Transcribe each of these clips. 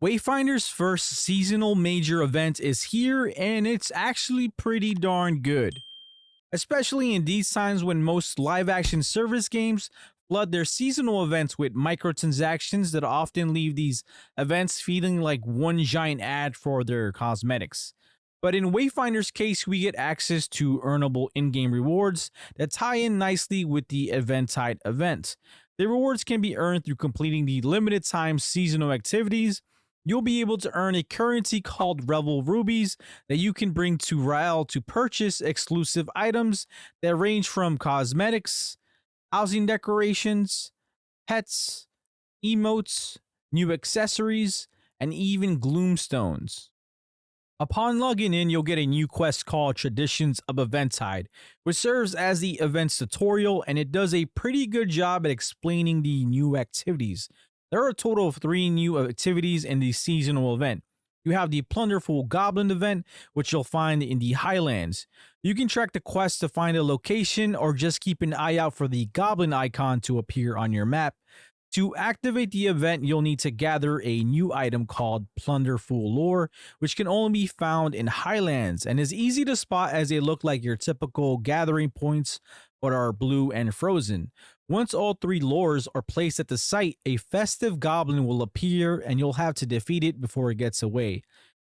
Wayfinder's first seasonal major event is here, and it's actually pretty darn good. Especially in these times when most live action service games flood their seasonal events with microtransactions that often leave these events feeling like one giant ad for their cosmetics. But in Wayfinder's case, we get access to earnable in game rewards that tie in nicely with the Eventide event. The rewards can be earned through completing the limited time seasonal activities. You'll be able to earn a currency called Revel Rubies that you can bring to Rael to purchase exclusive items that range from cosmetics, housing decorations, pets, emotes, new accessories, and even gloomstones. Upon logging in, you'll get a new quest called Traditions of Eventide, which serves as the event's tutorial, and it does a pretty good job at explaining the new activities. There are a total of 3 new activities in the seasonal event. You have the Plunderful Goblin event, which you'll find in the Highlands. You can track the quest to find a location or just keep an eye out for the goblin icon to appear on your map. To activate the event, you'll need to gather a new item called Plunderful Lore, which can only be found in Highlands and is easy to spot as they look like your typical gathering points but are blue and frozen. Once all 3 lures are placed at the site, a Festive Goblin will appear and you'll have to defeat it before it gets away.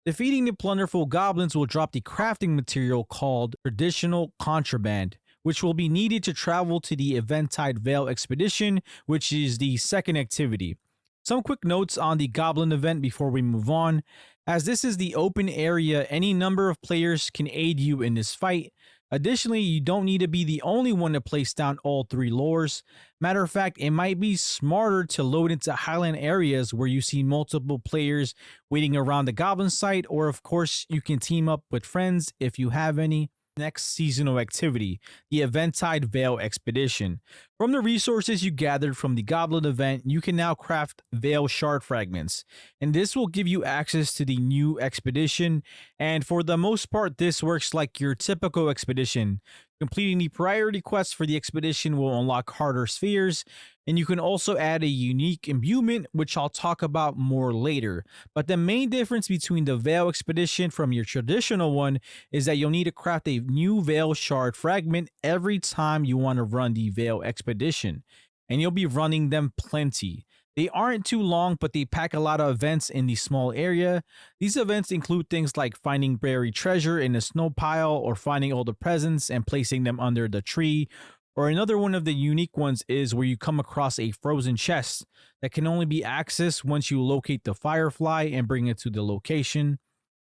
Defeating the Plunderful Goblins will drop the crafting material called Traditional Contraband, which will be needed to travel to the Eventide Vale Expedition, which is the second activity. Some quick notes on the Goblin event before we move on. As this is the open area, any number of players can aid you in this fight. Additionally, you don't need to be the only one to place down all 3 lures. Matter of fact, it might be smarter to load into Highland areas where you see multiple players waiting around the Goblin site, or of course, you can team up with friends if you have any. Next seasonal activity, the Eventide Vale Expedition. From the resources you gathered from the Goblin event, you can now craft Vale Shard Fragments, and this will give you access to the new expedition, and for the most part this works like your typical expedition. Completing the priority quests for the expedition will unlock harder spheres, and you can also add a unique imbuement, which I'll talk about more later. But the main difference between the Vale Expedition from your traditional one is that you'll need to craft a new Vale Shard Fragment every time you want to run the Vale Expedition, and you'll be running them plenty. They aren't too long, but they pack a lot of events in the small area. These events include things like finding buried treasure in a snow pile, or finding all the presents and placing them under the tree. Or another one of the unique ones is where you come across a frozen chest that can only be accessed once you locate the firefly and bring it to the location.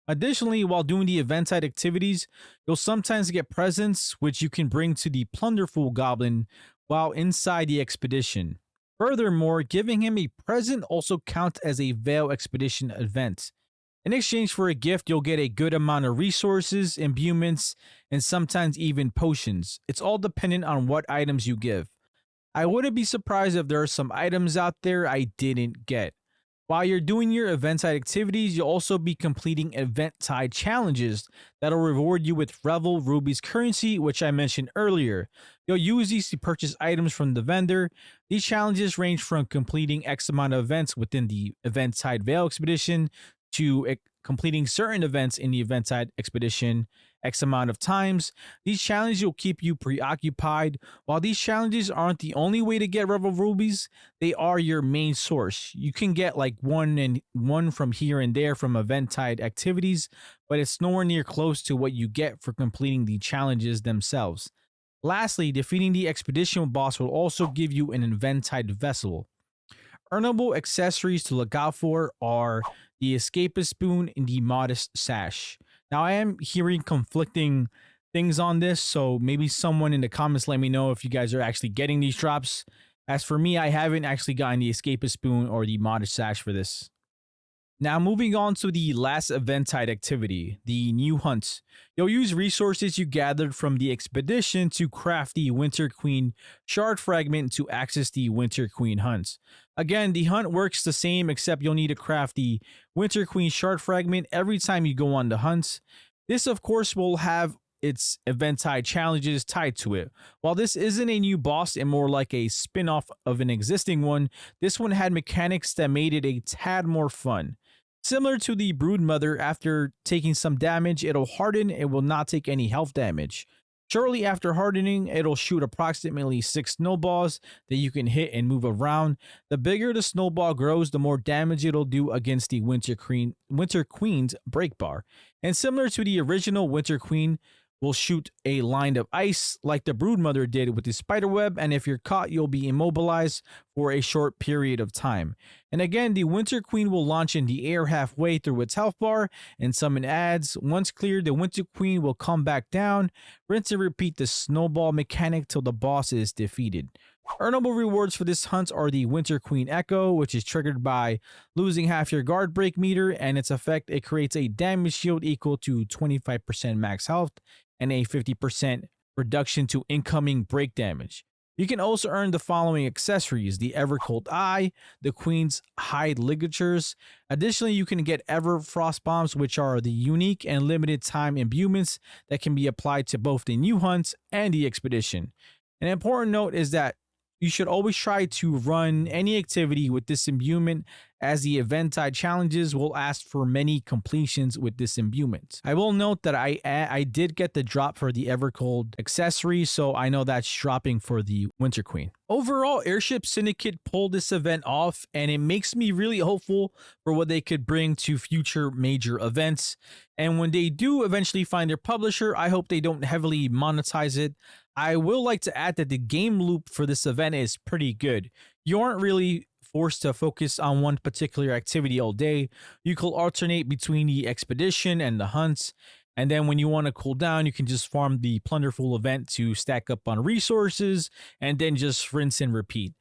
Additionally, while doing the Eventide activities, you'll sometimes get presents which you can bring to the Plunderful Goblin while inside the expedition. Furthermore, giving him a present also counts as a Vale Expedition event. In exchange for a gift, you'll get a good amount of resources, imbuements, and sometimes even potions. It's all dependent on what items you give. I wouldn't be surprised if there are some items out there I didn't get. While you're doing your Eventide activities, you'll also be completing Eventide challenges that'll reward you with Revel Rubies currency, which I mentioned earlier. You'll use these to purchase items from the vendor. These challenges range from completing X amount of events within the Eventide Vale Expedition to completing certain events in the Eventide Expedition X amount of times. These challenges will keep you preoccupied. While these challenges aren't the only way to get Revel Rubies, they are your main source. You can get like one from here and there from Eventide activities, but it's nowhere near close to what you get for completing the challenges themselves. Lastly, defeating the expedition boss will also give you an Eventide vessel. Earnable accessories to look out for are the Escapist Spoon and the Modest Sash. Now, I am hearing conflicting things on this, so maybe someone in the comments let me know if you guys are actually getting these drops. As for me, I haven't actually gotten the Escapist Spoon or the Modest Sash for this. Now, moving on to the last Eventide activity, the New Hunt. You'll use resources you gathered from the expedition to craft the Winter Queen Shard Fragment to access the Winter Queen Hunt. Again, the hunt works the same, except you'll need to craft the Winter Queen Shard Fragment every time you go on the hunt. This, of course, will have its Eventide challenges tied to it. While this isn't a new boss and more like a spin-off of an existing one, this one had mechanics that made it a tad more fun. Similar to the Broodmother, after taking some damage, it'll harden, it will not take any health damage. Shortly after hardening, it'll shoot approximately 6 snowballs that you can hit and move around. The bigger the snowball grows, the more damage it'll do against the Winter Queen's break bar. And similar to the original, Winter Queen will shoot a line of ice like the Broodmother did with the spiderweb, and if you're caught, you'll be immobilized for a short period of time. And again, the Winter Queen will launch in the air halfway through its health bar and summon adds. Once cleared, the Winter Queen will come back down, rinse and repeat the snowball mechanic till the boss is defeated. Earnable rewards for this hunt are the Winter Queen Echo, which is triggered by losing half your guard break meter, and its effect, it creates a damage shield equal to 25% max health and a 50% reduction to incoming break damage. You can also earn the following accessories: the Ever Cold Eye, the Queen's Hide Ligatures. Additionally, you can get Ever Frost Bombs, which are the unique and limited time imbuements that can be applied to both the new hunts and the expedition. An important note is that you should always try to run any activity with this imbuement, as the Eventide challenges will ask for many completions with this imbuement. I will note that I did get the drop for the Evercold accessory, so I know that's dropping for the Winter Queen. Overall, Airship Syndicate pulled this event off, and it makes me really hopeful for what they could bring to future major events. And when they do eventually find their publisher, I hope they don't heavily monetize it. I will like to add that the game loop for this event is pretty good. You aren't really forced to focus on one particular activity all day. You can alternate between the expedition and the hunts, and then when you want to cool down, you can just farm the Plunderful event to stack up on resources, and then just rinse and repeat.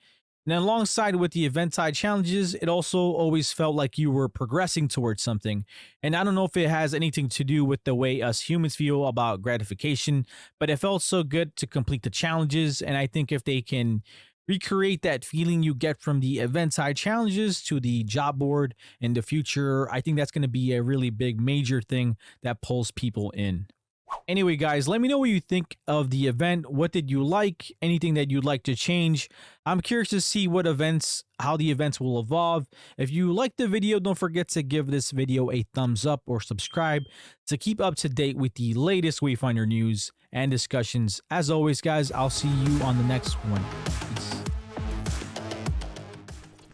And then alongside with the Eventide challenges, it also always felt like you were progressing towards something. And I don't know if it has anything to do with the way us humans feel about gratification, but it felt so good to complete the challenges. And I think if they can recreate that feeling you get from the Eventide challenges to the job board in the future, I think that's going to be a really big major thing that pulls people in. Anyway, guys, let me know what you think of the event. What did you like? Anything that you'd like to change? I'm curious to see how the events will evolve. If you liked the video, don't forget to give this video a thumbs up or subscribe to keep up to date with the latest Wayfinder news and discussions. As always, guys, I'll see you on the next one. Peace.